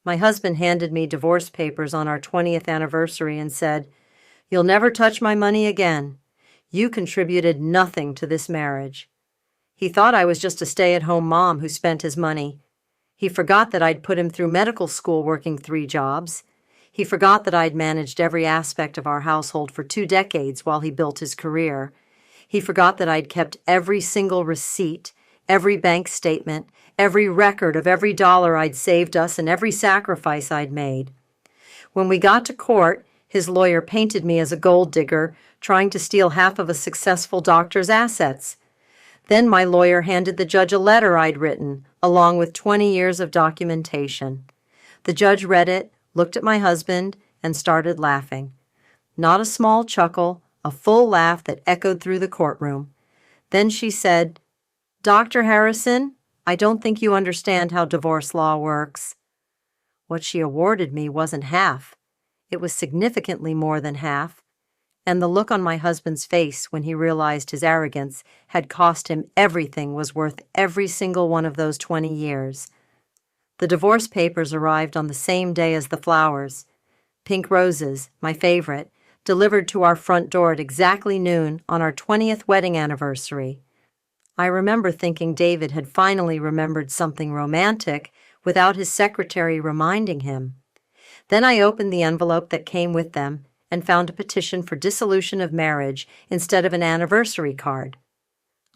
My husband handed me divorce papers on our 20th anniversary and said, "You'll never touch my money again. You contributed nothing to this marriage." He thought I was just a stay-at-home mom who spent his money. He forgot that I'd put him through medical school working 3 jobs. He forgot that I'd managed every aspect of our household for 2 decades while he built his career. He forgot that I'd kept every single receipt, every bank statement, every record of every dollar I'd saved us and every sacrifice I'd made. When we got to court, his lawyer painted me as a gold digger trying to steal half of a successful doctor's assets. Then my lawyer handed the judge a letter I'd written, along with 20 years of documentation. The judge read it, looked at my husband, and started laughing. Not a small chuckle, a full laugh that echoed through the courtroom. Then she said, "Dr. Harrison, I don't think you understand how divorce law works." What she awarded me wasn't half. It was significantly more than half. And the look on my husband's face when he realized his arrogance had cost him everything was worth every single one of those 20 years. The divorce papers arrived on the same day as the flowers. Pink roses, my favorite, delivered to our front door at exactly noon on our 20th wedding anniversary. I remember thinking David had finally remembered something romantic without his secretary reminding him. Then I opened the envelope that came with them and found a petition for dissolution of marriage instead of an anniversary card.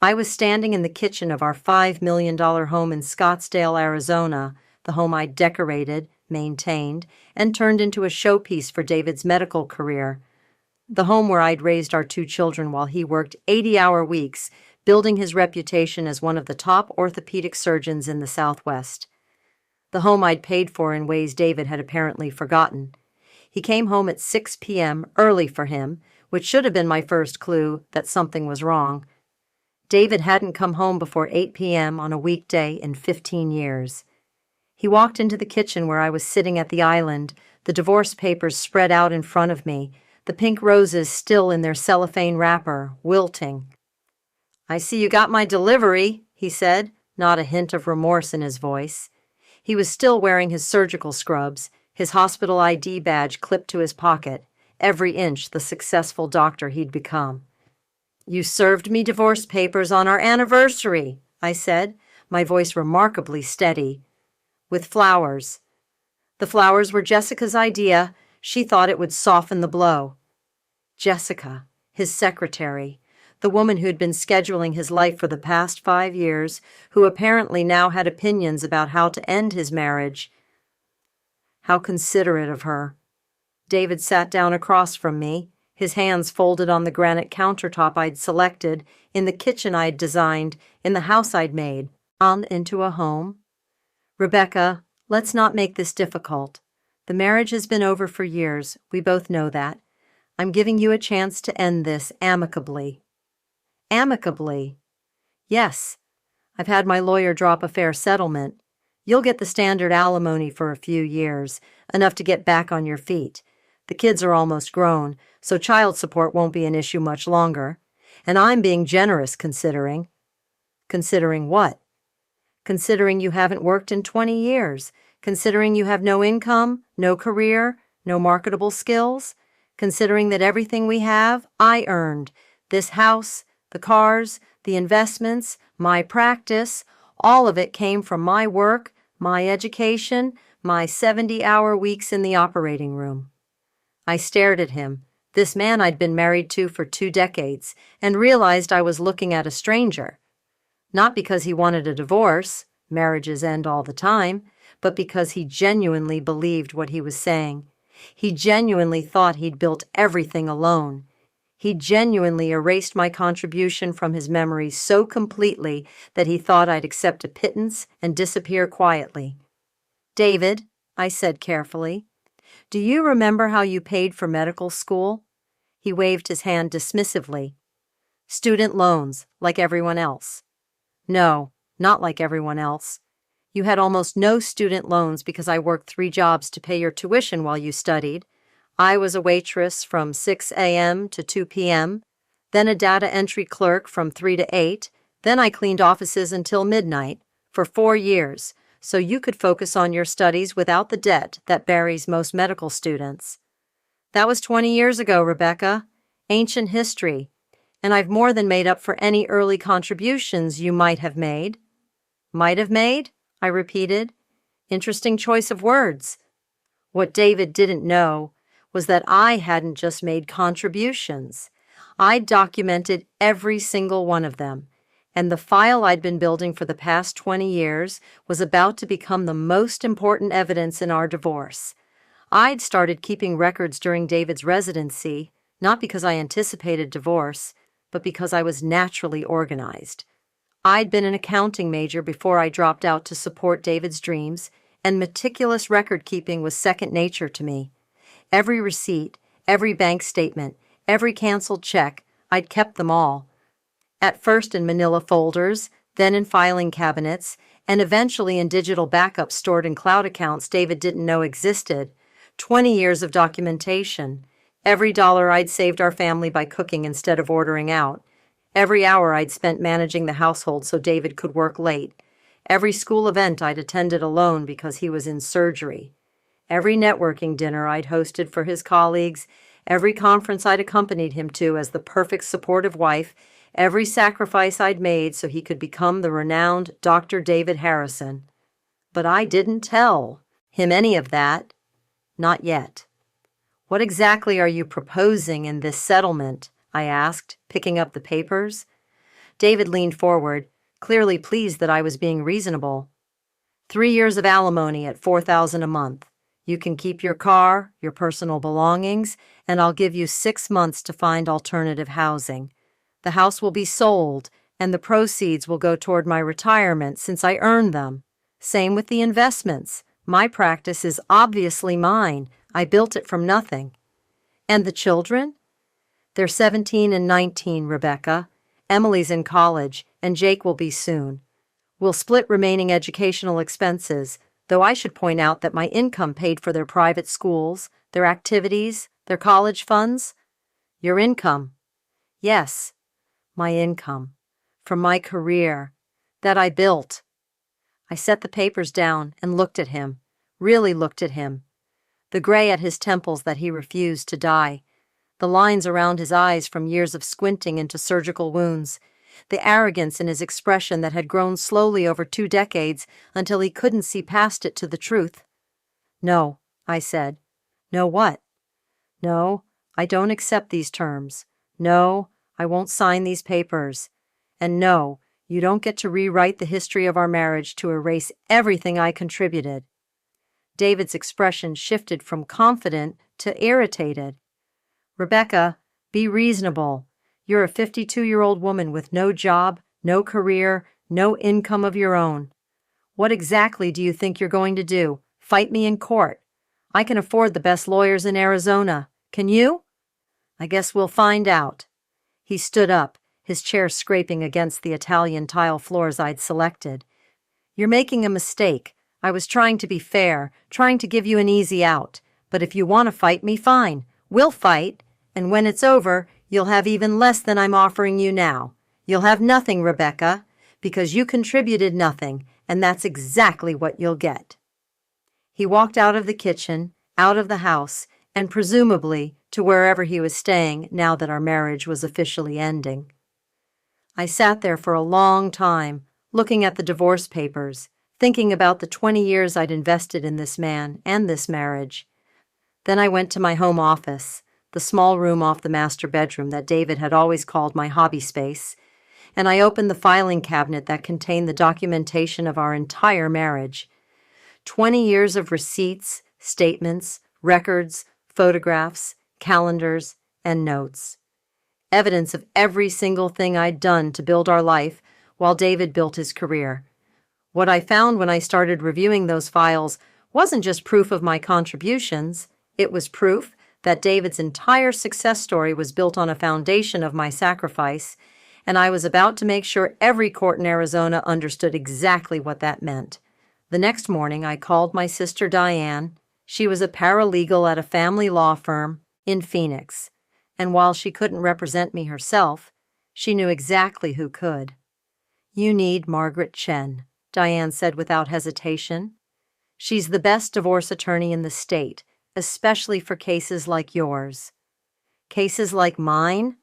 I was standing in the kitchen of our $5 million home in Scottsdale, Arizona, the home I'd decorated, maintained, and turned into a showpiece for David's medical career, the home where I'd raised our 2 children while he worked 80-hour weeks, building his reputation as one of the top orthopedic surgeons in the Southwest. The home I'd paid for in ways David had apparently forgotten. He came home at 6 p.m., early for him, which should have been my first clue that something was wrong. David hadn't come home before 8 p.m. on a weekday in 15 years. He walked into the kitchen where I was sitting at the island, the divorce papers spread out in front of me, the pink roses still in their cellophane wrapper, wilting. "I see you got my delivery," he said, not a hint of remorse in his voice. He was still wearing his surgical scrubs, his hospital ID badge clipped to his pocket, every inch the successful doctor he'd become. "You served me divorce papers on our anniversary," I said, my voice remarkably steady. "With flowers." The flowers were Jessica's idea. She thought it would soften the blow. Jessica, his secretary, the woman who'd been scheduling his life for the past 5 years, who apparently now had opinions about how to end his marriage. How considerate of her. David sat down across from me, his hands folded on the granite countertop I'd selected, in the kitchen I'd designed, in the house I'd made, on into a home. "Rebecca, let's not make this difficult. The marriage has been over for years. We both know that. I'm giving you a chance to end this amicably." "Amicably?" "Yes. I've had my lawyer drop a fair settlement. You'll get the standard alimony for a few years, enough to get back on your feet. The kids are almost grown, so child support won't be an issue much longer. And I'm being generous considering." "Considering what?" "Considering you haven't worked in 20 years. Considering you have no income, no career, no marketable skills. Considering that everything we have, I earned. This house, the cars, the investments, my practice, all of it came from my work, my education, my 70-hour weeks in the operating room." I stared at him, this man I'd been married to for 2 decades, and realized I was looking at a stranger. Not because he wanted a divorce, marriages end all the time, but because he genuinely believed what he was saying. He genuinely thought he'd built everything alone. He genuinely erased my contribution from his memory so completely that he thought I'd accept a pittance and disappear quietly. "David," I said carefully, "do you remember how you paid for medical school?" He waved his hand dismissively. "Student loans, like everyone else." "No, not like everyone else. You had almost no student loans because I worked 3 jobs to pay your tuition while you studied. I was a waitress from 6 a.m. to 2 p.m., then a data entry clerk from 3 to 8, then I cleaned offices until midnight, for 4 years, so you could focus on your studies without the debt that buries most medical students. That was 20 years ago, Rebecca. Ancient history. And I've more than made up for any early contributions you might have made. Might have made? I repeated. Interesting choice of words. What David didn't know was that I hadn't just made contributions. I'd documented every single one of them, and the file I'd been building for the past 20 years was about to become the most important evidence in our divorce. I'd started keeping records during David's residency, not because I anticipated divorce, but because I was naturally organized. I'd been an accounting major before I dropped out to support David's dreams, and meticulous record-keeping was second nature to me. Every receipt, every bank statement, every canceled check, I'd kept them all. At first in manila folders, then in filing cabinets, and eventually in digital backups stored in cloud accounts David didn't know existed. 20 years of documentation. Every dollar I'd saved our family by cooking instead of ordering out. Every hour I'd spent managing the household so David could work late. Every school event I'd attended alone because he was in surgery. Every networking dinner I'd hosted for his colleagues. Every conference I'd accompanied him to as the perfect supportive wife. Every sacrifice I'd made so he could become the renowned Dr. David Harrison. But I didn't tell him any of that. Not yet. What exactly are you proposing in this settlement? I asked, picking up the papers. David leaned forward, clearly pleased that I was being reasonable. 3 years of alimony at $4,000 a month. You can keep your car, your personal belongings, and I'll give you 6 months to find alternative housing. The house will be sold, and the proceeds will go toward my retirement since I earned them. Same with the investments. My practice is obviously mine. I built it from nothing. And the children? They're 17 and 19, Rebecca. Emily's in college, and Jake will be soon. We'll split remaining educational expenses, though I should point out that my income paid for their private schools, their activities, their college funds. Your income. Yes, my income. From my career. That I built. I set the papers down and looked at him, really looked at him. The gray at his temples that he refused to dye, the lines around his eyes from years of squinting into surgical wounds, the arrogance in his expression that had grown slowly over 2 decades until he couldn't see past it to the truth. No, I said. No what? No, I don't accept these terms. No, I won't sign these papers. And no, you don't get to rewrite the history of our marriage to erase everything I contributed. David's expression shifted from confident to irritated. Rebecca, be reasonable. You're a 52-year-old woman with no job, no career, no income of your own. What exactly do you think you're going to do? Fight me in court? I can afford the best lawyers in Arizona. Can you? I guess we'll find out. He stood up, his chair scraping against the Italian tile floors I'd selected. You're making a mistake. I was trying to be fair, trying to give you an easy out. But if you want to fight me, fine. We'll fight. And when it's over, you'll have even less than I'm offering you now. You'll have nothing, Rebecca, because you contributed nothing, and that's exactly what you'll get. He walked out of the kitchen, out of the house, and presumably to wherever he was staying now that our marriage was officially ending. I sat there for a long time, looking at the divorce papers, thinking about the 20 years I'd invested in this man and this marriage. Then I went to my home office, the small room off the master bedroom that David had always called my hobby space, and I opened the filing cabinet that contained the documentation of our entire marriage. 20 years of receipts, statements, records, photographs, calendars, and notes. Evidence of every single thing I'd done to build our life while David built his career. What I found when I started reviewing those files wasn't just proof of my contributions, it was proof that David's entire success story was built on a foundation of my sacrifice, and I was about to make sure every court in Arizona understood exactly what that meant. The next morning, I called my sister Diane. She was a paralegal at a family law firm in Phoenix, and while she couldn't represent me herself, she knew exactly who could. You need Margaret Chen, Diane said without hesitation. "She's the best divorce attorney in the state, especially for cases like yours." Cases like mine?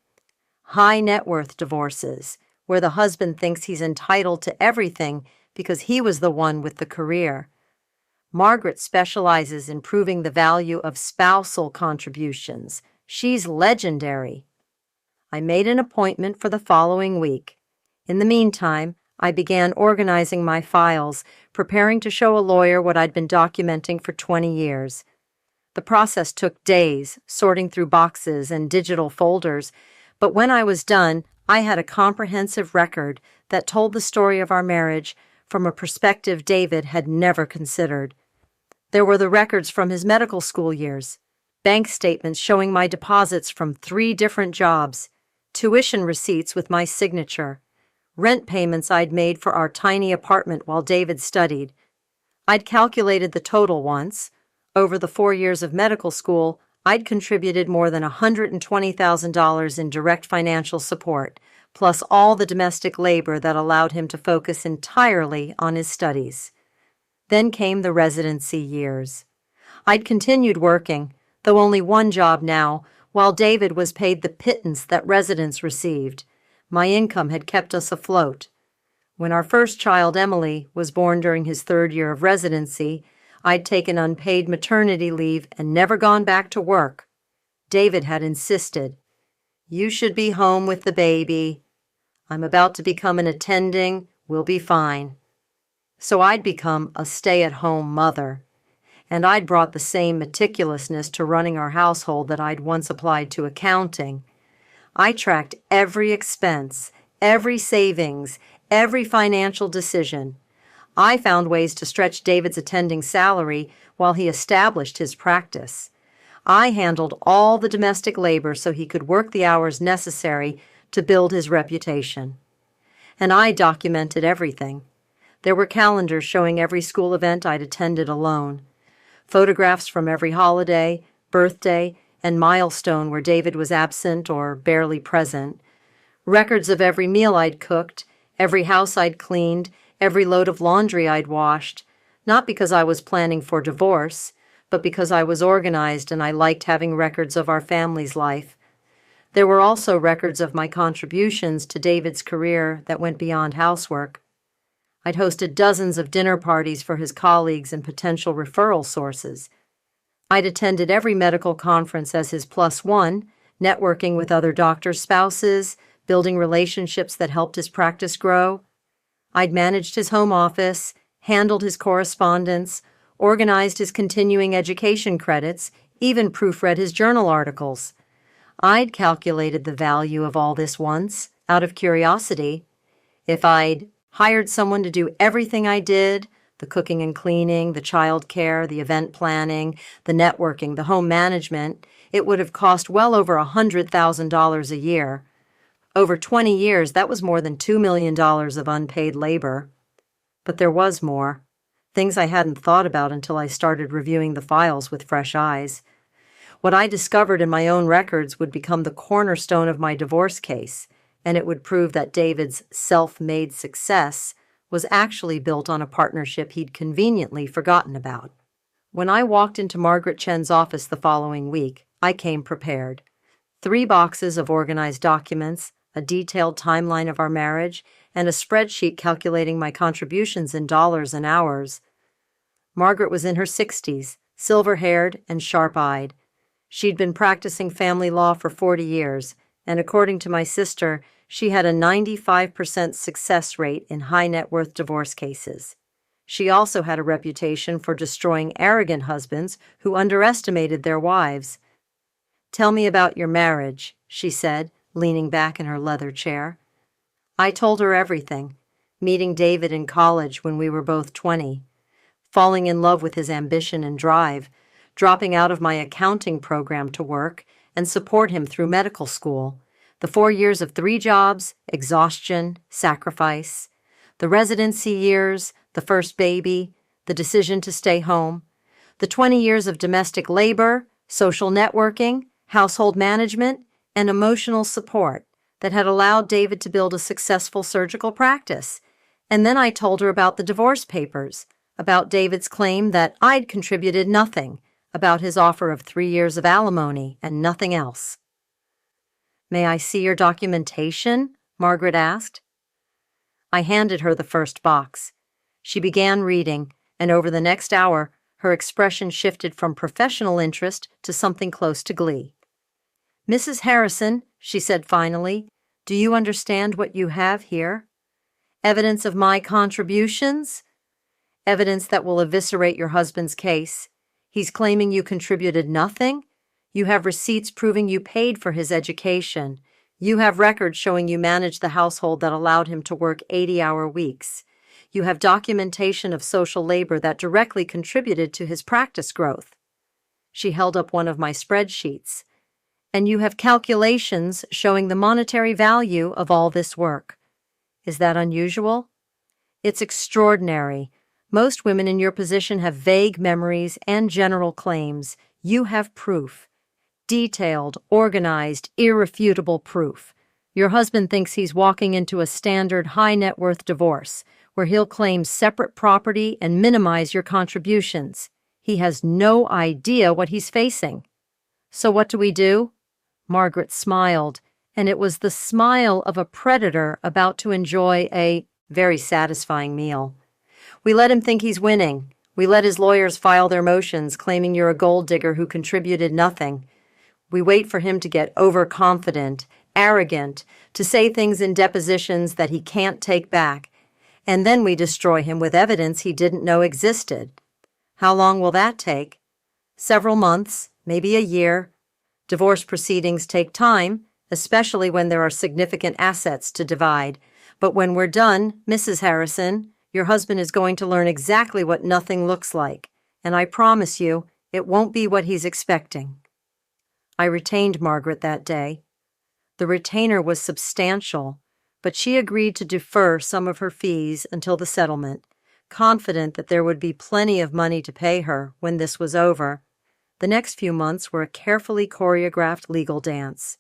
High net worth divorces, where the husband thinks he's entitled to everything because he was the one with the career. Margaret specializes in proving the value of spousal contributions. She's legendary. I made an appointment for the following week. In the meantime, I began organizing my files, preparing to show a lawyer what I'd been documenting for 20 years. The process took days, sorting through boxes and digital folders, but when I was done, I had a comprehensive record that told the story of our marriage from a perspective David had never considered. There were the records from his medical school years, bank statements showing my deposits from 3 different jobs, tuition receipts with my signature, rent payments I'd made for our tiny apartment while David studied. I'd calculated the total once. Over the 4 years of medical school, I'd contributed more than $120,000 in direct financial support, plus all the domestic labor that allowed him to focus entirely on his studies. Then came the residency years. I'd continued working, though only one job now, while David was paid the pittance that residents received. My income had kept us afloat. When our first child, Emily, was born during his 3rd year of residency, I'd taken unpaid maternity leave and never gone back to work. David had insisted, "You should be home with the baby. I'm about to become an attending. We'll be fine." So I'd become a stay-at-home mother, and I'd brought the same meticulousness to running our household that I'd once applied to accounting. I tracked every expense, every savings, every financial decision. I found ways to stretch David's attending salary while he established his practice. I handled all the domestic labor so he could work the hours necessary to build his reputation. And I documented everything. There were calendars showing every school event I'd attended alone, photographs from every holiday, birthday, and milestone where David was absent or barely present, records of every meal I'd cooked, every house I'd cleaned, every load of laundry I'd washed, not because I was planning for divorce, but because I was organized and I liked having records of our family's life. There were also records of my contributions to David's career that went beyond housework. I'd hosted dozens of dinner parties for his colleagues and potential referral sources. I'd attended every medical conference as his +1, networking with other doctors' spouses, building relationships that helped his practice grow. I'd managed his home office, handled his correspondence, organized his continuing education credits, even proofread his journal articles. I'd calculated the value of all this once, out of curiosity. If I'd hired someone to do everything I did, the cooking and cleaning, the child care, the event planning, the networking, the home management, it would have cost well over $100,000 a year. Over 20 years, that was more than $2 million of unpaid labor. But there was more, things I hadn't thought about until I started reviewing the files with fresh eyes. What I discovered in my own records would become the cornerstone of my divorce case, and it would prove that David's self-made success was actually built on a partnership he'd conveniently forgotten about. When I walked into Margaret Chen's office the following week, I came prepared. 3 boxes of organized documents, a detailed timeline of our marriage, and a spreadsheet calculating my contributions in dollars and hours. Margaret was in her 60s, silver-haired and sharp-eyed. She'd been practicing family law for 40 years, and according to my sister, she had a 95% success rate in high-net-worth divorce cases. She also had a reputation for destroying arrogant husbands who underestimated their wives. "Tell me about your marriage," she said, leaning back in her leather chair. I told her everything, meeting David in college when we were both 20, falling in love with his ambition and drive, dropping out of my accounting program to work and support him through medical school, the 4 years of 3 jobs, exhaustion, sacrifice, the residency years, the first baby, the decision to stay home, the 20 years of domestic labor, social networking, household management, and emotional support that had allowed David to build a successful surgical practice, And then I told her about the divorce papers, about David's claim that I'd contributed nothing, about his offer of 3 years of alimony and nothing else. "May I see your documentation?" Margaret asked. I handed her the first box. She began reading, and over the next hour, her expression shifted from professional interest to something close to glee. "Mrs. Harrison," she said finally, "do you understand what you have here? Evidence of my contributions? Evidence that will eviscerate your husband's case. He's claiming you contributed nothing. You have receipts proving you paid for his education. You have records showing you managed the household that allowed him to work 80-hour weeks. You have documentation of social labor that directly contributed to his practice growth." She held up one of my spreadsheets. "And you have calculations showing the monetary value of all this work. Is that unusual?" "It's extraordinary. Most women in your position have vague memories and general claims. You have proof. Detailed, organized, irrefutable proof. Your husband thinks he's walking into a standard high-net-worth divorce, where he'll claim separate property and minimize your contributions. He has no idea what he's facing. So what do? Margaret smiled, and it was the smile of a predator about to enjoy a very satisfying meal. "We let him think he's winning. We let his lawyers file their motions claiming you're a gold digger who contributed nothing. We wait for him to get overconfident, arrogant, to say things in depositions that he can't take back, and then we destroy him with evidence he didn't know existed. How long will that take? Several months, maybe a year. Divorce proceedings take time, especially when there are significant assets to divide. But when we're done, Mrs. Harrison, your husband is going to learn exactly what nothing looks like, and I promise you, it won't be what he's expecting." I retained Margaret that day. The retainer was substantial, but she agreed to defer some of her fees until the settlement, confident that there would be plenty of money to pay her when this was over. The next few months were a carefully choreographed legal dance.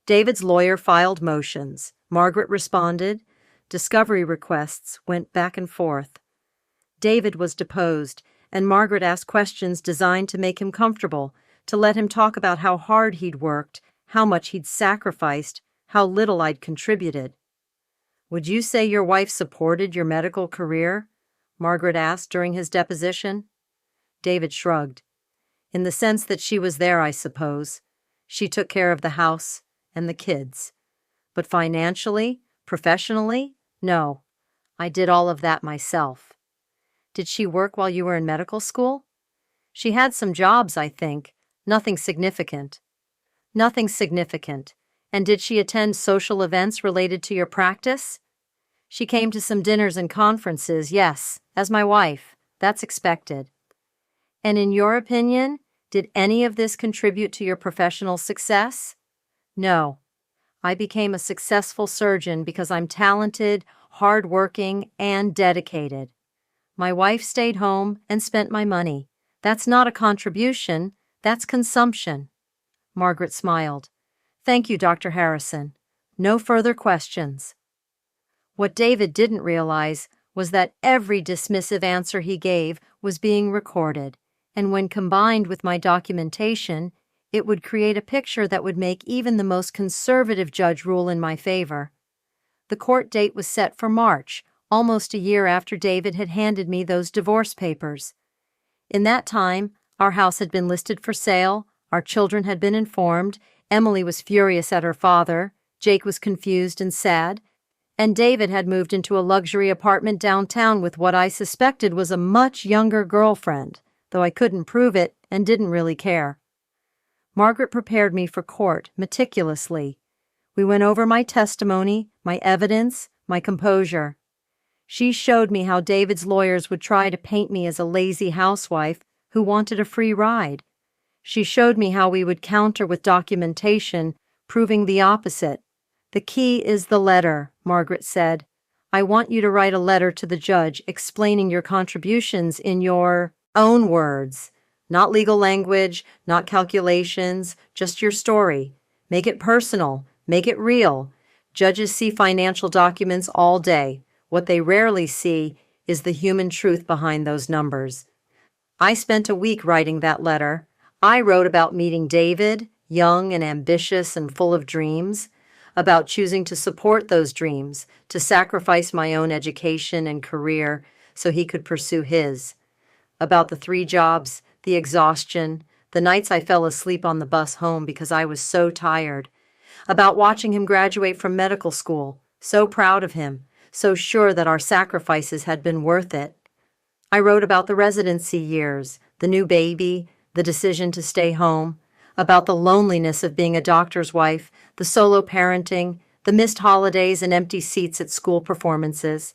David's lawyer filed motions. Margaret responded. Discovery requests went back and forth. David was deposed, and Margaret asked questions designed to make him comfortable, to let him talk about how hard he'd worked, how much he'd sacrificed, how little I'd contributed. "Would you say your wife supported your medical career?" Margaret asked during his deposition. David shrugged. "In the sense that she was there, I suppose. She took care of the house and the kids. But financially, professionally, no. I did all of that myself." "Did she work while you were in medical school?" "She had some jobs, I think. Nothing significant." "Nothing significant. And did she attend social events related to your practice?" "She came to some dinners and conferences, yes, as my wife. That's expected." "And in your opinion, did any of this contribute to your professional success?" "No. I became a successful surgeon because I'm talented, hardworking, and dedicated. My wife stayed home and spent my money. That's not a contribution, that's consumption." Margaret smiled. "Thank you, Dr. Harrison. No further questions." What David didn't realize was that every dismissive answer he gave was being recorded, and when combined with my documentation, it would create a picture that would make even the most conservative judge rule in my favor. The court date was set for March, almost a year after David had handed me those divorce papers. In that time, our house had been listed for sale, our children had been informed, Emily was furious at her father, Jake was confused and sad, and David had moved into a luxury apartment downtown with what I suspected was a much younger girlfriend, though I couldn't prove it and didn't really care. Margaret prepared me for court meticulously. We went over my testimony, my evidence, my composure. She showed me how David's lawyers would try to paint me as a lazy housewife who wanted a free ride. She showed me how we would counter with documentation, proving the opposite. "The key is the letter," Margaret said. "I want you to write a letter to the judge explaining your contributions in your own words. Not legal language, not calculations, just your story. Make it personal, make it real. Judges see financial documents all day. What they rarely see is the human truth behind those numbers. I spent a week writing that letter. I wrote about meeting David, young and ambitious and full of dreams, about choosing to support those dreams, to sacrifice my own education and career so he could pursue his, about the 3 jobs, the exhaustion, the nights I fell asleep on the bus home because I was so tired, about watching him graduate from medical school, so proud of him, so sure that our sacrifices had been worth it. I wrote about the residency years, the new baby, the decision to stay home, about the loneliness of being a doctor's wife, the solo parenting, the missed holidays and empty seats at school performances,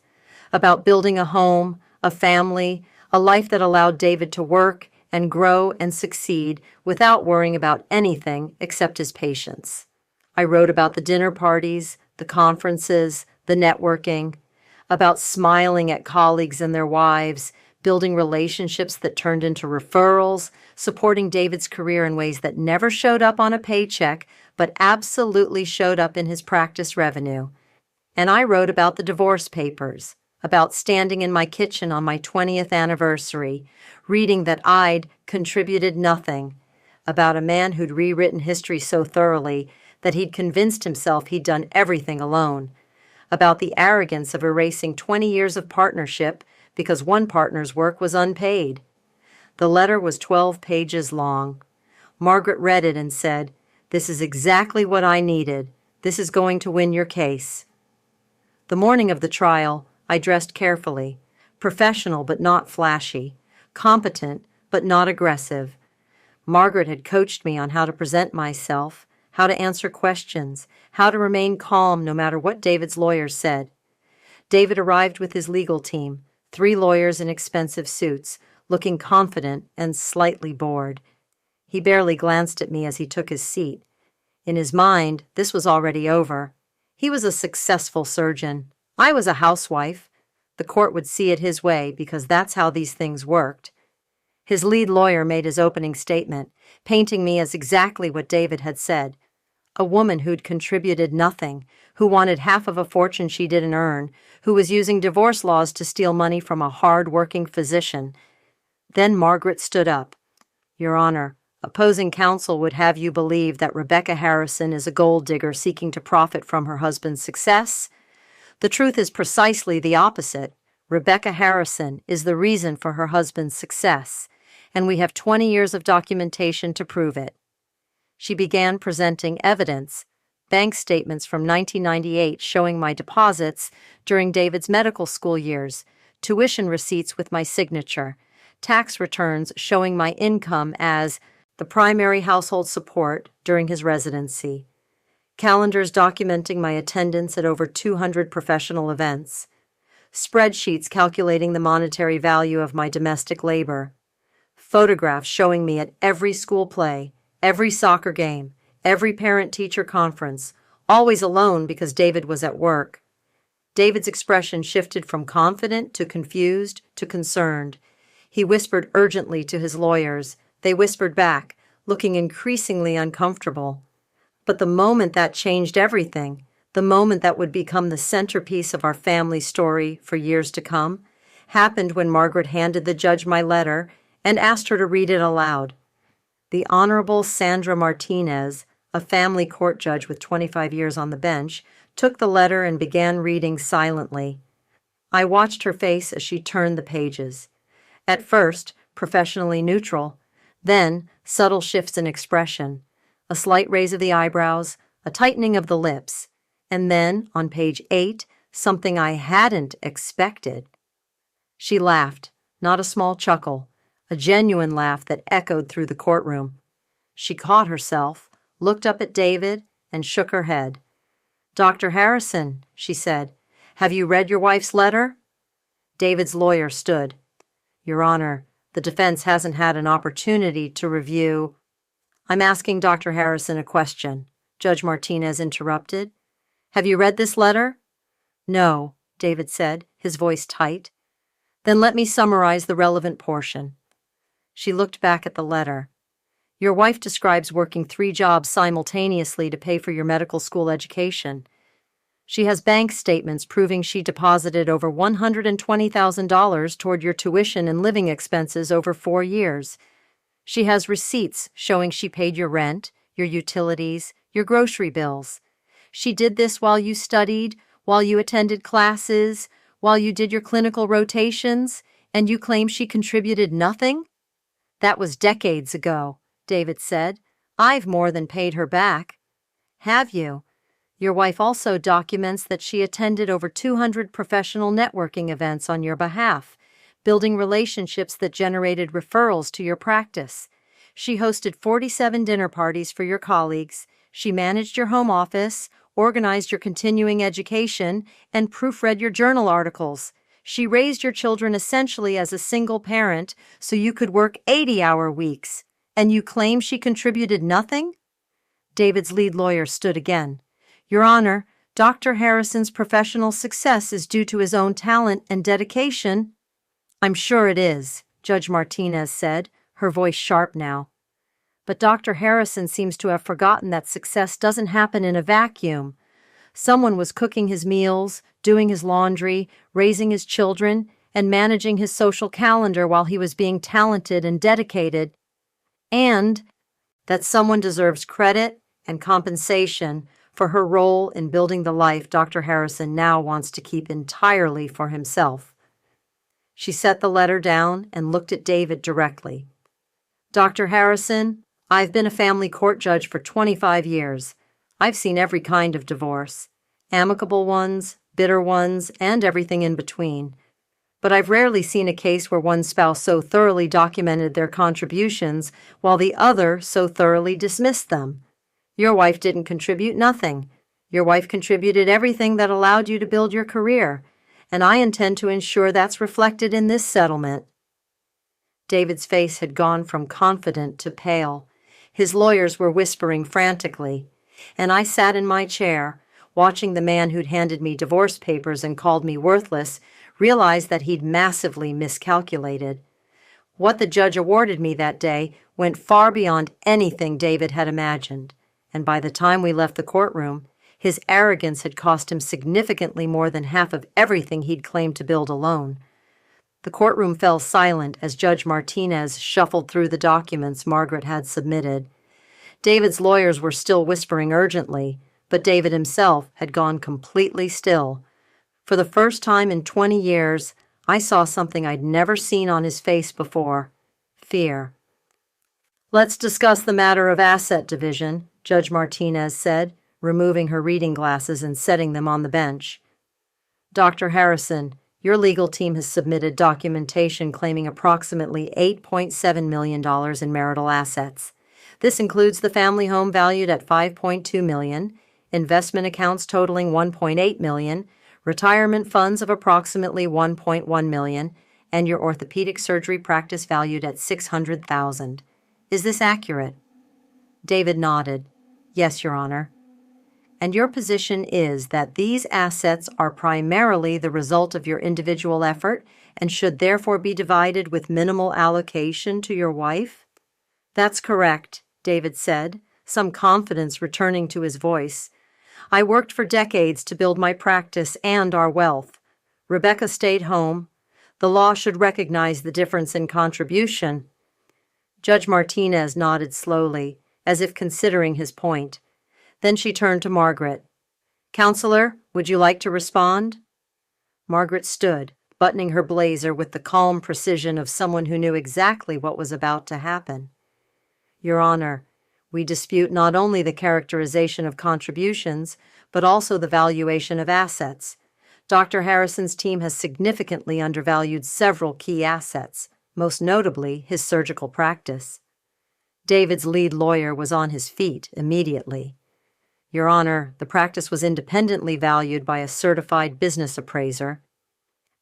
about building a home, a family, a life that allowed David to work and grow and succeed without worrying about anything except his patients. I wrote about the dinner parties, the conferences, the networking, about smiling at colleagues and their wives, building relationships that turned into referrals, supporting David's career in ways that never showed up on a paycheck, but absolutely showed up in his practice revenue. And I wrote about the divorce papers, about standing in my kitchen on my 20th anniversary, reading that I'd contributed nothing, about a man who'd rewritten history so thoroughly that he'd convinced himself he'd done everything alone, about the arrogance of erasing 20 years of partnership because one partner's work was unpaid. The letter was 12 pages long. Margaret read it and said, "This is exactly what I needed. This is going to win your case." The morning of the trial, I dressed carefully, professional but not flashy, competent but not aggressive. Margaret had coached me on how to present myself, how to answer questions, how to remain calm no matter what David's lawyers said. David arrived with his legal team, 3 lawyers in expensive suits, looking confident and slightly bored. He barely glanced at me as he took his seat. In his mind, this was already over. He was a successful surgeon. I was a housewife. The court would see it his way because that's how these things worked. His lead lawyer made his opening statement, painting me as exactly what David had said. A woman who'd contributed nothing, who wanted half of a fortune she didn't earn, who was using divorce laws to steal money from a hard-working physician. Then Margaret stood up. "Your Honor, opposing counsel would have you believe that Rebecca Harrison is a gold digger seeking to profit from her husband's success. The truth is precisely the opposite. Rebecca Harrison is the reason for her husband's success, and we have 20 years of documentation to prove it." She began presenting evidence, bank statements from 1998 showing my deposits during David's medical school years, tuition receipts with my signature, tax returns showing my income as the primary household support during his residency, calendars documenting my attendance at over 200 professional events, spreadsheets calculating the monetary value of my domestic labor, photographs showing me at every school play, every soccer game, every parent-teacher conference, always alone because David was at work. David's expression shifted from confident to confused to concerned. He whispered urgently to his lawyers. They whispered back, looking increasingly uncomfortable. But the moment that changed everything, the moment that would become the centerpiece of our family story for years to come, happened when Margaret handed the judge my letter and asked her to read it aloud. The Honorable Sandra Martinez, a family court judge with 25 years on the bench, took the letter and began reading silently. I watched her face as she turned the pages. At first, professionally neutral, then subtle shifts in expression, a slight raise of the eyebrows, a tightening of the lips, and then, on page 8, something I hadn't expected. She laughed, not a small chuckle, a genuine laugh that echoed through the courtroom. She caught herself, looked up at David, and shook her head. "Dr. Harrison," she said, "have you read your wife's letter?" David's lawyer stood. "Your Honor, the defense hasn't had an opportunity to review—" "I'm asking Dr. Harrison a question," Judge Martinez interrupted. "Have you read this letter?" "No," David said, his voice tight. "Then let me summarize the relevant portion." She looked back at the letter. "Your wife describes working 3 jobs simultaneously to pay for your medical school education. She has bank statements proving she deposited over $120,000 toward your tuition and living expenses over 4 years. She has receipts showing she paid your rent, your utilities, your grocery bills. She did this while you studied, while you attended classes, while you did your clinical rotations, and you claim she contributed nothing? That was decades ago, David said. I've more than paid her back. Have you? Your wife also documents that she attended over 200 professional networking events on your behalf, building relationships that generated referrals to your practice. She hosted 47 dinner parties for your colleagues. She managed your home office, organized your continuing education, and proofread your journal articles. She raised your children essentially as a single parent so you could work 80-hour weeks. And you claim she contributed nothing? David's lead lawyer stood again. Your Honor, Dr. Harrison's professional success is due to his own talent and dedication. I'm sure it is, Judge Martinez said, her voice sharp now. But Dr. Harrison seems to have forgotten that success doesn't happen in a vacuum. Someone was cooking his meals, doing his laundry, raising his children, and managing his social calendar while he was being talented and dedicated. And that someone deserves credit and compensation for her role in building the life Dr. Harrison now wants to keep entirely for himself. She set the letter down and looked at David directly. Dr. Harrison, I've been a family court judge for 25 years. I've seen every kind of divorce, amicable ones, bitter ones, and everything in between. But I've rarely seen a case where one spouse so thoroughly documented their contributions while the other so thoroughly dismissed them. Your wife didn't contribute nothing. Your wife contributed everything that allowed you to build your career, and I intend to ensure that's reflected in this settlement. David's face had gone from confident to pale. His lawyers were whispering frantically, and I sat in my chair, watching the man who'd handed me divorce papers and called me worthless, realize that he'd massively miscalculated. What the judge awarded me that day went far beyond anything David had imagined, and by the time we left the courtroom, his arrogance had cost him significantly more than half of everything he'd claimed to build alone. The courtroom fell silent as Judge Martinez shuffled through the documents Margaret had submitted. David's lawyers were still whispering urgently, but David himself had gone completely still. For the first time in 20 years, I saw something I'd never seen on his face before: fear. Let's discuss the matter of asset division, Judge Martinez said, removing her reading glasses and setting them on the bench. Dr. Harrison, your legal team has submitted documentation claiming approximately $8.7 million in marital assets. This includes the family home valued at $5.2 million, investment accounts totaling $1.8 million, retirement funds of approximately $1.1 million, and your orthopedic surgery practice valued at $600,000. Is this accurate? David nodded. Yes, Your Honor. And your position is that these assets are primarily the result of your individual effort and should therefore be divided with minimal allocation to your wife? That's correct, David said, some confidence returning to his voice. I worked for decades to build my practice and our wealth. Rebecca stayed home. The law should recognize the difference in contribution. Judge Martinez nodded slowly, as if considering his point. Then she turned to Margaret. Counselor, would you like to respond? Margaret stood, buttoning her blazer with the calm precision of someone who knew exactly what was about to happen. Your Honor, we dispute not only the characterization of contributions, but also the valuation of assets. Dr. Harrison's team has significantly undervalued several key assets, most notably his surgical practice. David's lead lawyer was on his feet immediately. Your Honor, the practice was independently valued by a certified business appraiser.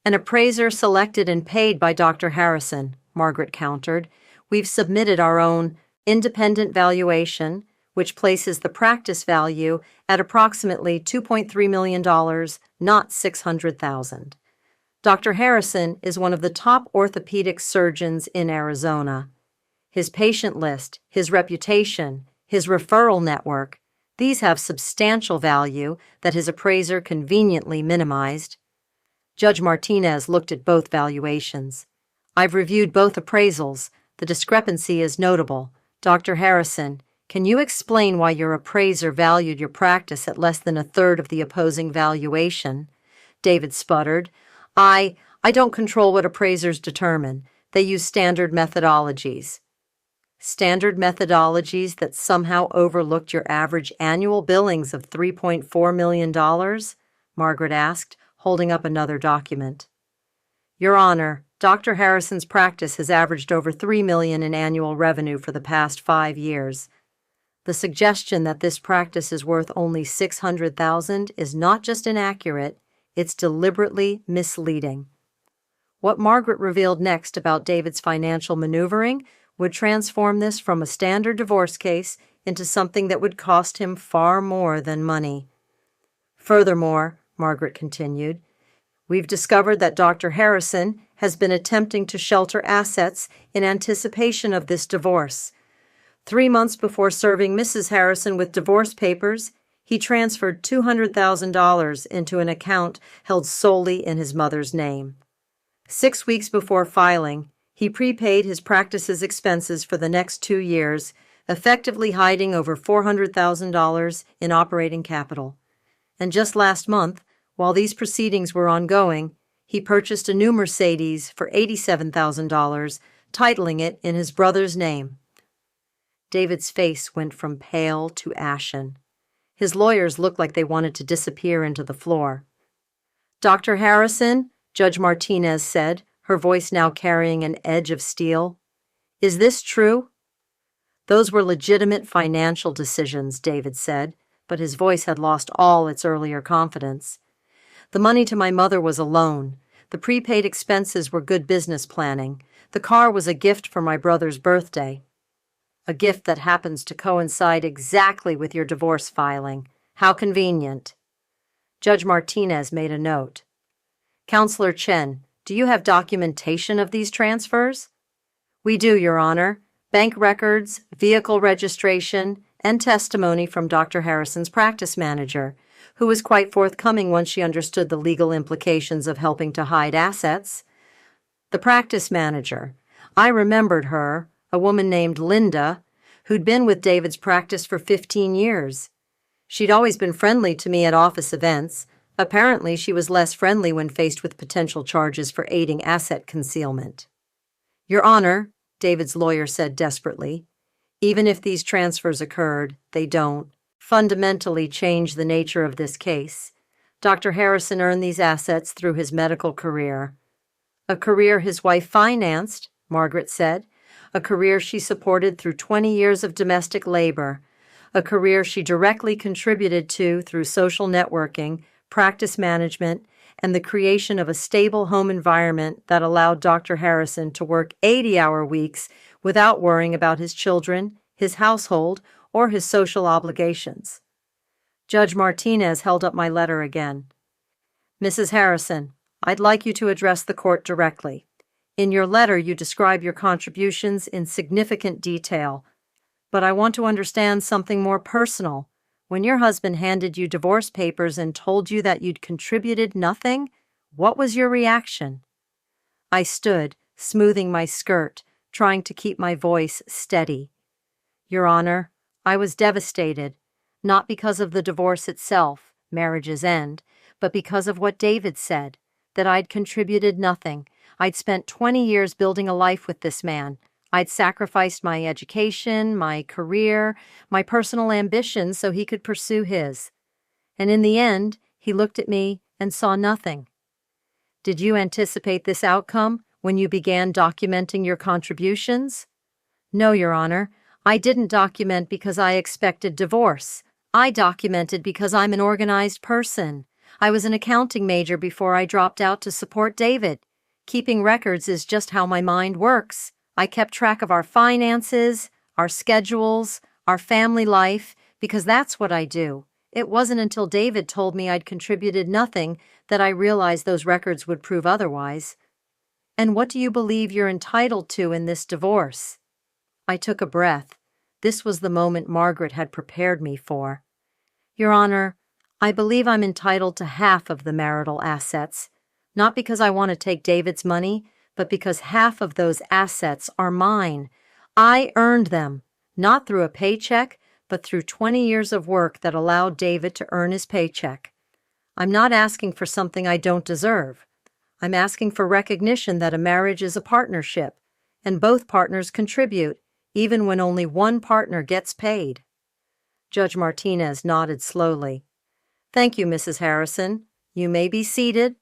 An appraiser selected and paid by Dr. Harrison, Margaret countered. We've submitted our own independent valuation, which places the practice value at approximately $2.3 million, not $600,000. Dr. Harrison is one of the top orthopedic surgeons in Arizona. His patient list, his reputation, his referral network, These have substantial value that his appraiser conveniently minimized. Judge Martinez looked at both valuations. I've reviewed both appraisals. The discrepancy is notable. Dr. Harrison, can you explain why your appraiser valued your practice at less than a third of the opposing valuation? David sputtered. I don't control what appraisers determine. They use standard methodologies. Standard methodologies that somehow overlooked your average annual billings of $3.4 million? Margaret asked, holding up another document. Your Honor, Dr. Harrison's practice has averaged over $3 million in annual revenue for the past 5 years. The suggestion that this practice is worth only $600,000 is not just inaccurate, it's deliberately misleading. What Margaret revealed next about David's financial maneuvering would transform this from a standard divorce case into something that would cost him far more than money. Furthermore, Margaret continued, we've discovered that Dr. Harrison has been attempting to shelter assets in anticipation of this divorce. 3 months before serving Mrs. Harrison with divorce papers, he transferred $200,000 into an account held solely in his mother's name. 6 weeks before filing, he prepaid his practice's expenses for the next 2 years, effectively hiding over $400,000 in operating capital. And just last month, while these proceedings were ongoing, he purchased a new Mercedes for $87,000, titling it in his brother's name. David's face went from pale to ashen. His lawyers looked like they wanted to disappear into the floor. Dr. Harrison, Judge Martinez said, her voice now carrying an edge of steel, is this true? Those were legitimate financial decisions, David said, but his voice had lost all its earlier confidence. The money to my mother was a loan. The prepaid expenses were good business planning. The car was a gift for my brother's birthday. A gift that happens to coincide exactly with your divorce filing. How convenient. Judge Martinez made a note. Counselor Chen, do you have documentation of these transfers? We do, Your Honor. Bank records, vehicle registration, and testimony from Dr. Harrison's practice manager, who was quite forthcoming once she understood the legal implications of helping to hide assets. The practice manager. I remembered her, a woman named Linda, who'd been with David's practice for 15 years. She'd always been friendly to me at office events. Apparently, she was less friendly when faced with potential charges for aiding asset concealment. Your Honor, David's lawyer said desperately, even if these transfers occurred, they don't fundamentally change the nature of this case. Dr. Harrison earned these assets through his medical career. A career his wife financed, Margaret said, a career she supported through 20 years of domestic labor, a career she directly contributed to through social networking, practice management, and the creation of a stable home environment that allowed Dr. Harrison to work 80-hour weeks without worrying about his children, his household, or his social obligations. Judge Martinez held up my letter again. Mrs. Harrison, I'd like you to address the court directly. In your letter, you describe your contributions in significant detail, but I want to understand something more personal. When your husband handed you divorce papers and told you that you'd contributed nothing, what was your reaction? I stood, smoothing my skirt, trying to keep my voice steady. Your Honor, I was devastated, not because of the divorce itself, marriage's end, but because of what David said, that I'd contributed nothing. I'd spent 20 years building a life with this man. I'd sacrificed my education, my career, my personal ambitions so he could pursue his. And in the end, he looked at me and saw nothing. Did you anticipate this outcome when you began documenting your contributions? No, Your Honor. I didn't document because I expected divorce. I documented because I'm an organized person. I was an accounting major before I dropped out to support David. Keeping records is just how my mind works. I kept track of our finances, our schedules, our family life, because that's what I do. It wasn't until David told me I'd contributed nothing that I realized those records would prove otherwise. And what do you believe you're entitled to in this divorce? I took a breath. This was the moment Margaret had prepared me for. Your Honor, I believe I'm entitled to half of the marital assets, not because I want to take David's money, but because half of those assets are mine. I earned them, not through a paycheck, but through 20 years of work that allowed David to earn his paycheck. I'm not asking for something I don't deserve. I'm asking for recognition that a marriage is a partnership, and both partners contribute, even when only one partner gets paid. Judge Martinez nodded slowly. Thank you, Mrs. Harrison. You may be seated.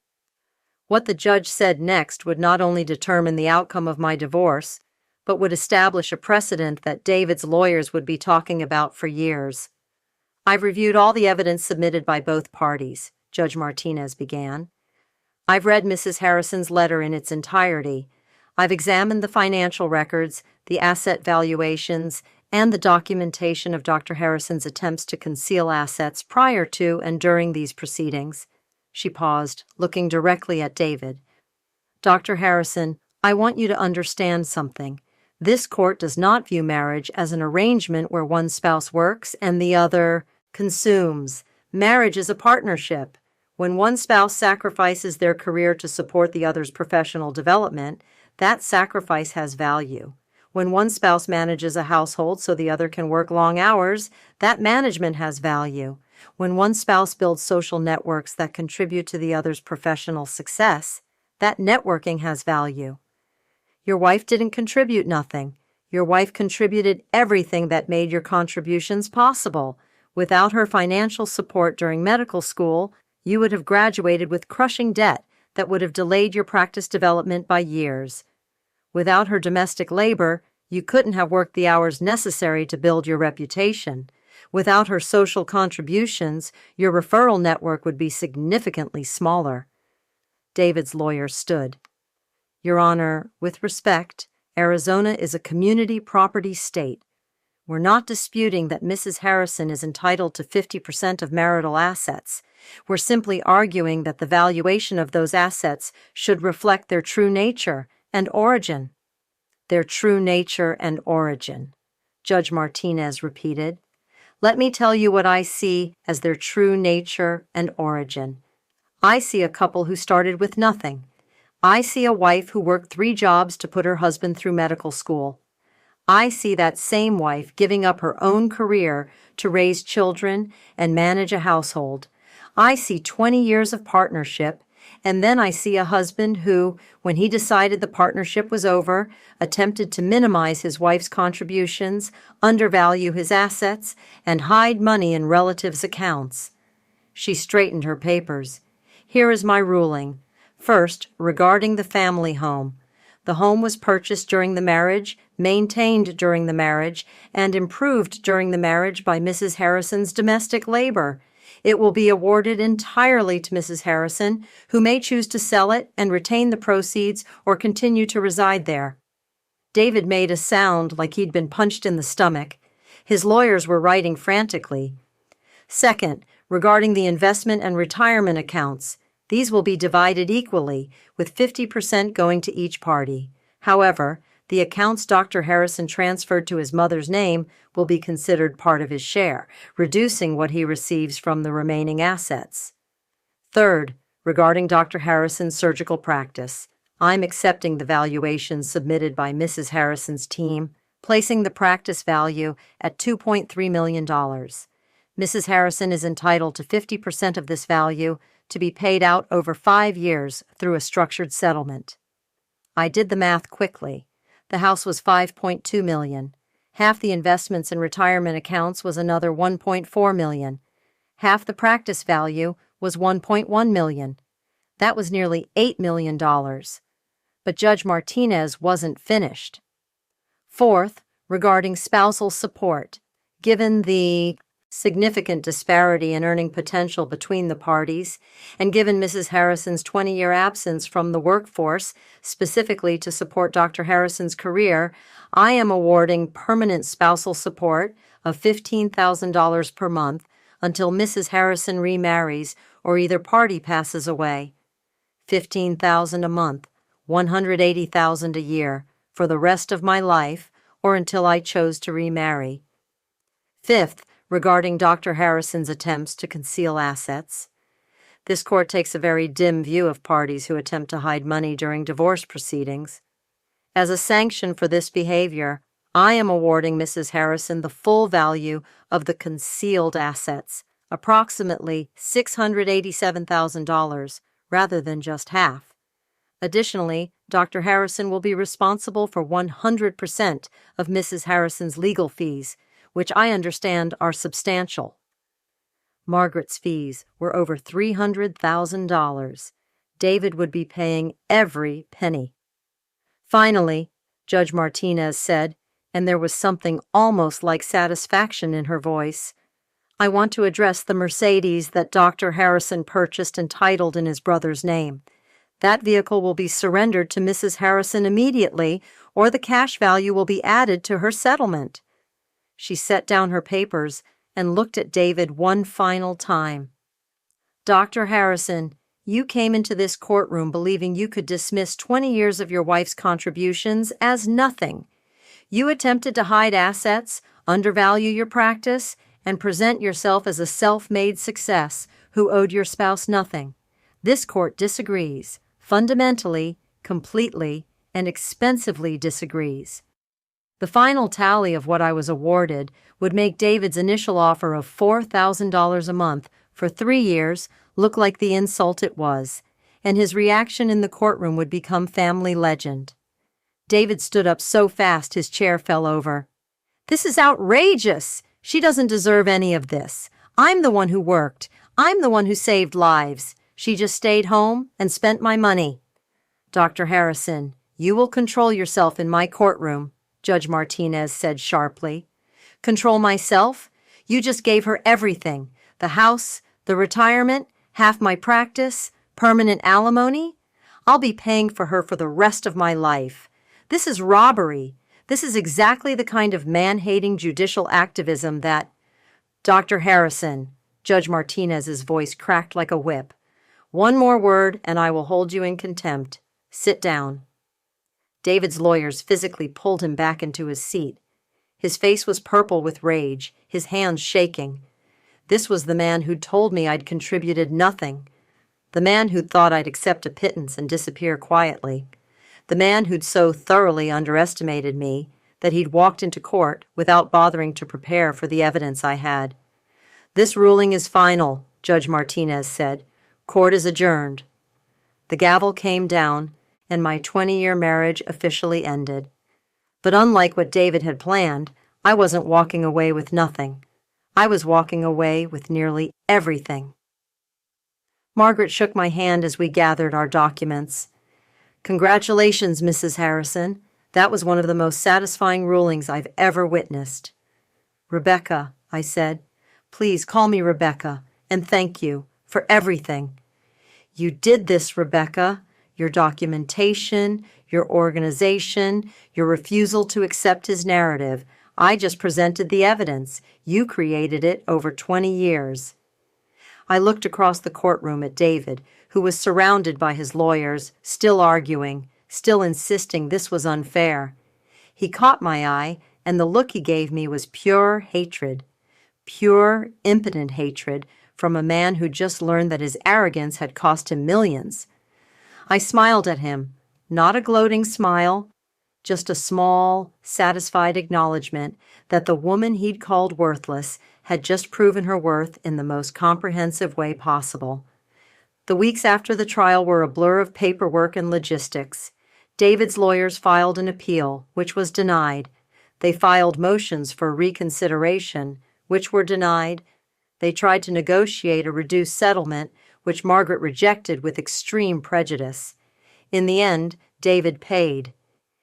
What the judge said next would not only determine the outcome of my divorce, but would establish a precedent that David's lawyers would be talking about for years. I've reviewed all the evidence submitted by both parties, Judge Martinez began. I've read Mrs. Harrison's letter in its entirety. I've examined the financial records, the asset valuations, and the documentation of Dr. Harrison's attempts to conceal assets prior to and during these proceedings. She paused, looking directly at David. Dr. Harrison, I want you to understand something. This court does not view marriage as an arrangement where one spouse works and the other consumes. Marriage is a partnership. When one spouse sacrifices their career to support the other's professional development, that sacrifice has value. When one spouse manages a household so the other can work long hours, that management has value. When one spouse builds social networks that contribute to the other's professional success, that networking has value. Your wife didn't contribute nothing. Your wife contributed everything that made your contributions possible. Without her financial support during medical school, you would have graduated with crushing debt that would have delayed your practice development by years. Without her domestic labor, you couldn't have worked the hours necessary to build your reputation. Without her social contributions, your referral network would be significantly smaller. David's lawyer stood. Your Honor, with respect, Arizona is a community property state. We're not disputing that Mrs. Harrison is entitled to 50% of marital assets. We're simply arguing that the valuation of those assets should reflect their true nature and origin. Their true nature and origin, Judge Martinez repeated. Let me tell you what I see as their true nature and origin. I see a couple who started with nothing. I see a wife who worked 3 jobs to put her husband through medical school. I see that same wife giving up her own career to raise children and manage a household. I see 20 years of partnership, and then I see a husband who, when he decided the partnership was over, attempted to minimize his wife's contributions, undervalue his assets, and hide money in relatives' accounts. She straightened her papers. Here is my ruling. First, regarding the family home. The home was purchased during the marriage, maintained during the marriage, and improved during the marriage by Mrs. Harrison's domestic labor. It will be awarded entirely to Mrs. Harrison, who may choose to sell it and retain the proceeds or continue to reside there. David made a sound like he'd been punched in the stomach. His lawyers were writing frantically. Second, regarding the investment and retirement accounts, these will be divided equally, with 50% going to each party. However, the accounts Dr. Harrison transferred to his mother's name will be considered part of his share, reducing what he receives from the remaining assets. Third, regarding Dr. Harrison's surgical practice, I'm accepting the valuations submitted by Mrs. Harrison's team, placing the practice value at $2.3 million. Mrs. Harrison is entitled to 50% of this value to be paid out over 5 years through a structured settlement. I did the math quickly. The house was $5.2 million. Half the investments in retirement accounts was another $1.4 million. Half the practice value was $1.1 million. That was nearly $8 million. But Judge Martinez wasn't finished. Fourth, regarding spousal support, given the significant disparity in earning potential between the parties, and given Mrs. Harrison's 20-year absence from the workforce, specifically to support Dr. Harrison's career, I am awarding permanent spousal support of $15,000 per month until Mrs. Harrison remarries or either party passes away. $15,000 a month, $180,000 a year, for the rest of my life or until I chose to remarry. Fifth, regarding Dr. Harrison's attempts to conceal assets. This court takes a very dim view of parties who attempt to hide money during divorce proceedings. As a sanction for this behavior, I am awarding Mrs. Harrison the full value of the concealed assets, approximately $687,000, rather than just half. Additionally, Dr. Harrison will be responsible for 100% of Mrs. Harrison's legal fees, which I understand are substantial. Margaret's fees were over $300,000. David would be paying every penny. Finally, Judge Martinez said, and there was something almost like satisfaction in her voice, I want to address the Mercedes that Dr. Harrison purchased and titled in his brother's name. That vehicle will be surrendered to Mrs. Harrison immediately, or the cash value will be added to her settlement. She set down her papers and looked at David one final time. Dr. Harrison, you came into this courtroom believing you could dismiss 20 years of your wife's contributions as nothing. You attempted to hide assets, undervalue your practice, and present yourself as a self-made success who owed your spouse nothing. This court disagrees, fundamentally, completely, and expensively disagrees. The final tally of what I was awarded would make David's initial offer of $4,000 a month for 3 years look like the insult it was, and his reaction in the courtroom would become family legend. David stood up so fast his chair fell over. This is outrageous! She doesn't deserve any of this. I'm the one who worked. I'm the one who saved lives. She just stayed home and spent my money. Dr. Harrison, you will control yourself in my courtroom, Judge Martinez said sharply. Control myself? You just gave her everything. The house, the retirement, half my practice, permanent alimony. I'll be paying for her for the rest of my life. This is robbery. This is exactly the kind of man-hating judicial activism that— Dr. Harrison, Judge Martinez's voice cracked like a whip. One more word and I will hold you in contempt. Sit down. David's lawyers physically pulled him back into his seat. His face was purple with rage, his hands shaking. This was the man who'd told me I'd contributed nothing. The man who'd thought I'd accept a pittance and disappear quietly. The man who'd so thoroughly underestimated me that he'd walked into court without bothering to prepare for the evidence I had. This ruling is final, Judge Martinez said. Court is adjourned. The gavel came down, and my 20-year marriage officially ended. But unlike what David had planned, I wasn't walking away with nothing. I was walking away with nearly everything. Margaret shook my hand as we gathered our documents. Congratulations, Mrs. Harrison. That was one of the most satisfying rulings I've ever witnessed. Rebecca, I said, please call me Rebecca, and thank you for everything. You did this, Rebecca. Your documentation, your organization, your refusal to accept his narrative. I just presented the evidence. You created it over 20 years. I looked across the courtroom at David, who was surrounded by his lawyers, still arguing, still insisting this was unfair. He caught my eye, and the look he gave me was pure hatred. Pure, impotent hatred from a man who just learned that his arrogance had cost him millions. I smiled at him, not a gloating smile, just a small, satisfied acknowledgement that the woman he'd called worthless had just proven her worth in the most comprehensive way possible. The weeks after the trial were a blur of paperwork and logistics. David's lawyers filed an appeal, which was denied. They filed motions for reconsideration, which were denied. They tried to negotiate a reduced settlement, which Margaret rejected with extreme prejudice. In the end, David paid.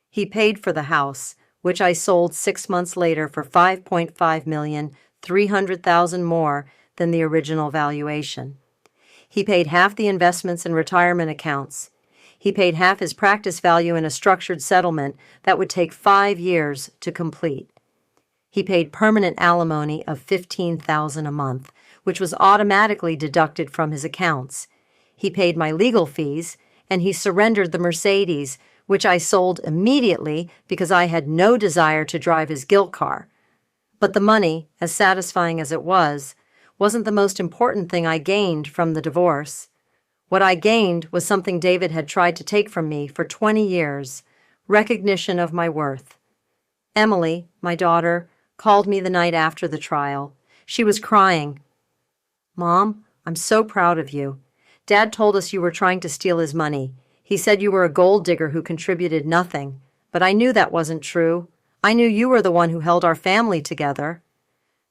He paid for the house, which I sold 6 months later for $5.5 million, $300,000 more than the original valuation. He paid half the investments and retirement accounts. He paid half his practice value in a structured settlement that would take 5 years to complete. He paid permanent alimony of $15,000 a month, which was automatically deducted from his accounts. He paid my legal fees, and he surrendered the Mercedes, which I sold immediately because I had no desire to drive his guilt car. But the money, as satisfying as it was, wasn't the most important thing I gained from the divorce. What I gained was something David had tried to take from me for 20 years, recognition of my worth. Emily, my daughter, called me the night after the trial. She was crying. "Mom, I'm so proud of you. Dad told us you were trying to steal his money. He said you were a gold digger who contributed nothing, but I knew that wasn't true. I knew you were the one who held our family together."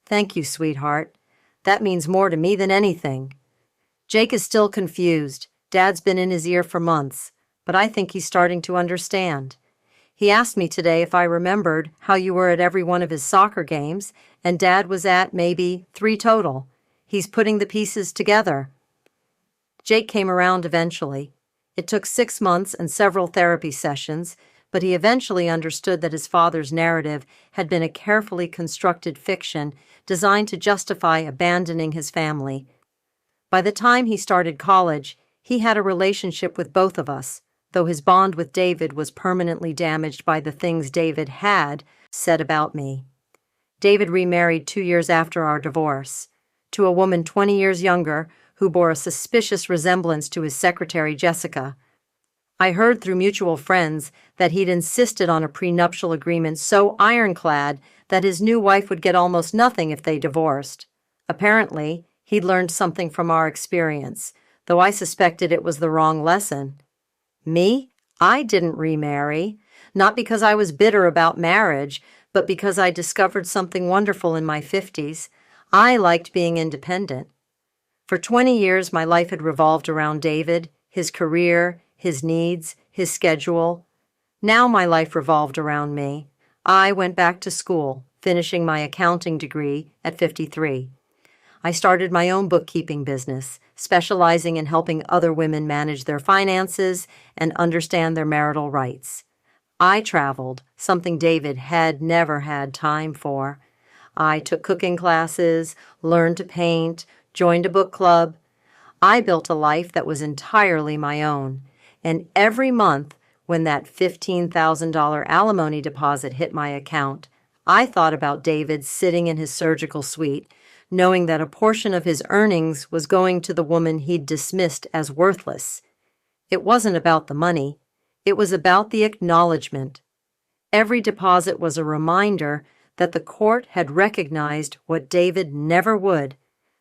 "Thank you, sweetheart. That means more to me than anything." Jake is still confused. Dad's been in his ear for months, but I think he's starting to understand. He asked me today if I remembered how you were at every one of his soccer games, and Dad was at maybe 3 total. He's putting the pieces together. Jake came around eventually. It took 6 months and several therapy sessions, but he eventually understood that his father's narrative had been a carefully constructed fiction designed to justify abandoning his family. By the time he started college, he had a relationship with both of us, though his bond with David was permanently damaged by the things David had said about me. David remarried 2 years after our divorce, to a woman 20 years younger who bore a suspicious resemblance to his secretary, Jessica. I heard through mutual friends that he'd insisted on a prenuptial agreement so ironclad that his new wife would get almost nothing if they divorced. Apparently, he'd learned something from our experience, though I suspected it was the wrong lesson. Me? I didn't remarry, not because I was bitter about marriage, but because I discovered something wonderful in my 50s. I liked being independent. For 20 years, my life had revolved around David, his career, his needs, his schedule. Now my life revolved around me. I went back to school, finishing my accounting degree at 53. I started my own bookkeeping business, specializing in helping other women manage their finances and understand their marital rights. I traveled, something David had never had time for. I took cooking classes, learned to paint, joined a book club. I built a life that was entirely my own, and every month when that $15,000 alimony deposit hit my account, I thought about David sitting in his surgical suite, knowing that a portion of his earnings was going to the woman he'd dismissed as worthless. It wasn't about the money. It was about the acknowledgement. Every deposit was a reminder that the court had recognized what David never would,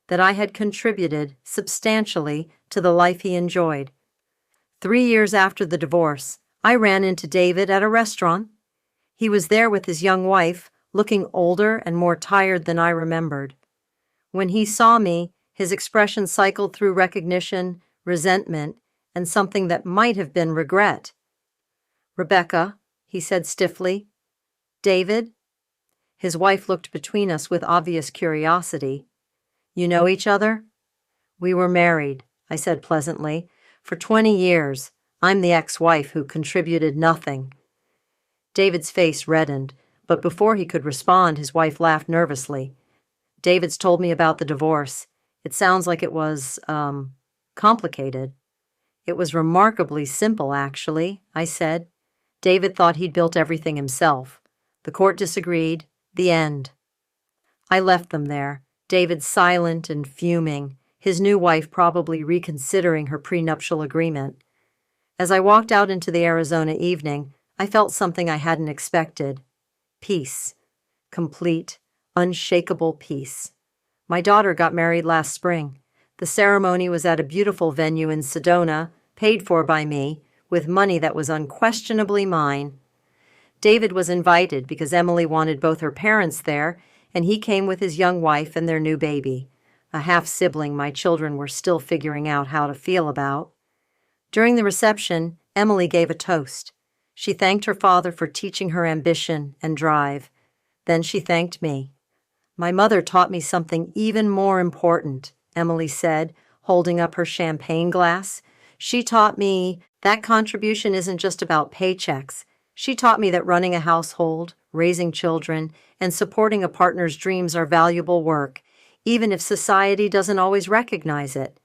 that I had contributed substantially to the life he enjoyed. 3 years after the divorce, I ran into David at a restaurant. He was there with his young wife, looking older and more tired than I remembered. When he saw me, his expression cycled through recognition, resentment, and something that might have been regret. "Rebecca," he said stiffly. "David?" His wife looked between us with obvious curiosity. "You know each other?" "We were married," I said pleasantly. "For 20 years. I'm the ex-wife who contributed nothing." David's face reddened, but before he could respond, his wife laughed nervously. "David's told me about the divorce. It sounds like it was, complicated." "It was remarkably simple, actually," I said. "David thought he'd built everything himself. The court disagreed. The end." I left them there, David silent and fuming, his new wife probably reconsidering her prenuptial agreement. As I walked out into the Arizona evening, I felt something I hadn't expected. Peace. Complete, unshakable peace. My daughter got married last spring. The ceremony was at a beautiful venue in Sedona, paid for by me, with money that was unquestionably mine. David was invited because Emily wanted both her parents there, and he came with his young wife and their new baby, a half-sibling my children were still figuring out how to feel about. During the reception, Emily gave a toast. She thanked her father for teaching her ambition and drive. Then she thanked me. "My mother taught me something even more important," Emily said, holding up her champagne glass. "She taught me that contribution isn't just about paychecks. She taught me that running a household, raising children, and supporting a partner's dreams are valuable work, even if society doesn't always recognize it.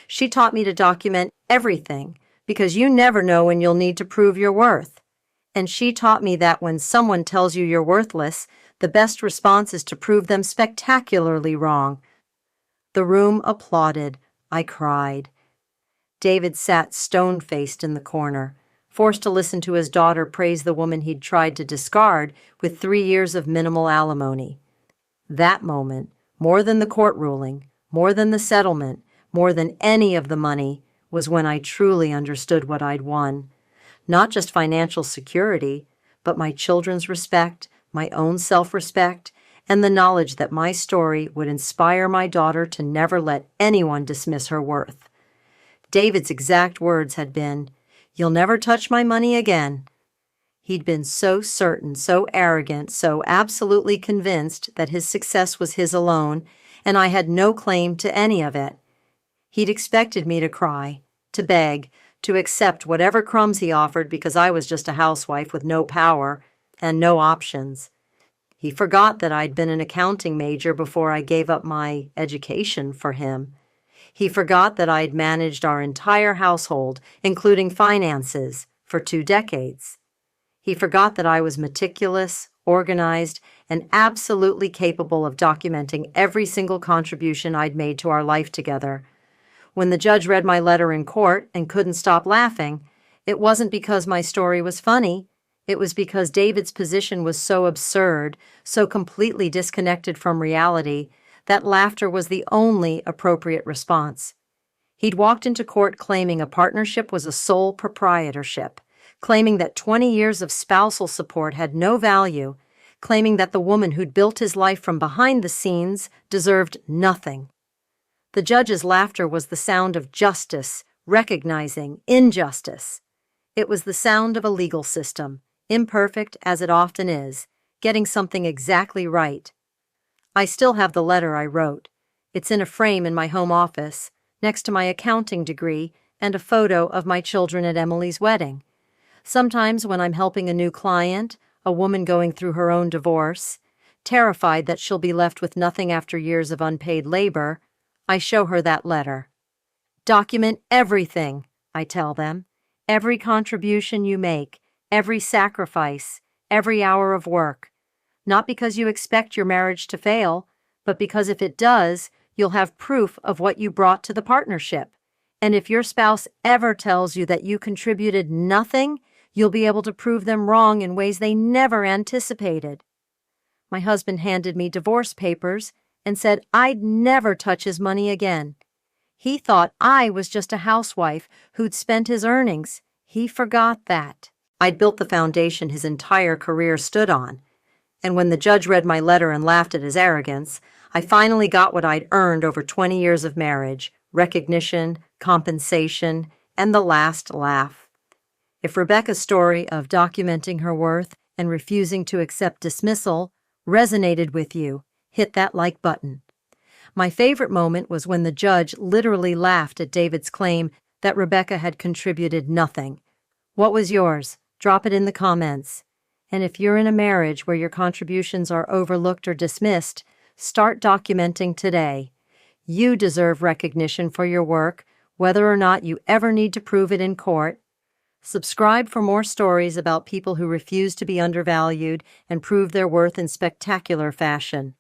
She taught me to document everything, because you never know when you'll need to prove your worth. And she taught me that when someone tells you you're worthless, The best response is to prove them spectacularly wrong. The room applauded. I cried. David sat stone-faced in the corner, forced to listen to his daughter praise the woman he'd tried to discard with 3 years of minimal alimony. That moment, more than the court ruling, more than the settlement, more than any of the money, was when I truly understood what I'd won. Not just financial security, but my children's respect, my own self-respect, and the knowledge that my story would inspire my daughter to never let anyone dismiss her worth. David's exact words had been, "You'll never touch my money again." He'd been so certain, so arrogant, so absolutely convinced that his success was his alone, and I had no claim to any of it. He'd expected me to cry, to beg, to accept whatever crumbs he offered because I was just a housewife with no power and no options. He forgot that I'd been an accounting major before I gave up my education for him. He forgot that I'd managed our entire household, including finances, for 2 decades. He forgot that I was meticulous, organized, and absolutely capable of documenting every single contribution I'd made to our life together. When the judge read my letter in court and couldn't stop laughing, it wasn't because my story was funny. It was because David's position was so absurd, so completely disconnected from reality, that laughter was the only appropriate response. He'd walked into court claiming a partnership was a sole proprietorship, claiming that 20 years of spousal support had no value, claiming that the woman who'd built his life from behind the scenes deserved nothing. The judge's laughter was the sound of justice, recognizing injustice. It was the sound of a legal system, imperfect as it often is, getting something exactly right. I still have the letter I wrote. It's in a frame in my home office, next to my accounting degree and a photo of my children at Emily's wedding. Sometimes when I'm helping a new client, a woman going through her own divorce, terrified that she'll be left with nothing after years of unpaid labor, I show her that letter. Document everything, I tell them. Every contribution you make, every sacrifice, every hour of work. Not because you expect your marriage to fail, but because if it does, you'll have proof of what you brought to the partnership. And if your spouse ever tells you that you contributed nothing, you'll be able to prove them wrong in ways they never anticipated. My husband handed me divorce papers and said I'd never touch his money again. He thought I was just a housewife who'd spent his earnings. He forgot that. I'd built the foundation his entire career stood on. And when the judge read my letter and laughed at his arrogance, I finally got what I'd earned over 20 years of marriage, recognition, compensation, and the last laugh. If Rebecca's story of documenting her worth and refusing to accept dismissal resonated with you, hit that like button. My favorite moment was when the judge literally laughed at David's claim that Rebecca had contributed nothing. What was yours? Drop it in the comments. And if you're in a marriage where your contributions are overlooked or dismissed, start documenting today. You deserve recognition for your work, whether or not you ever need to prove it in court. Subscribe for more stories about people who refuse to be undervalued and prove their worth in spectacular fashion.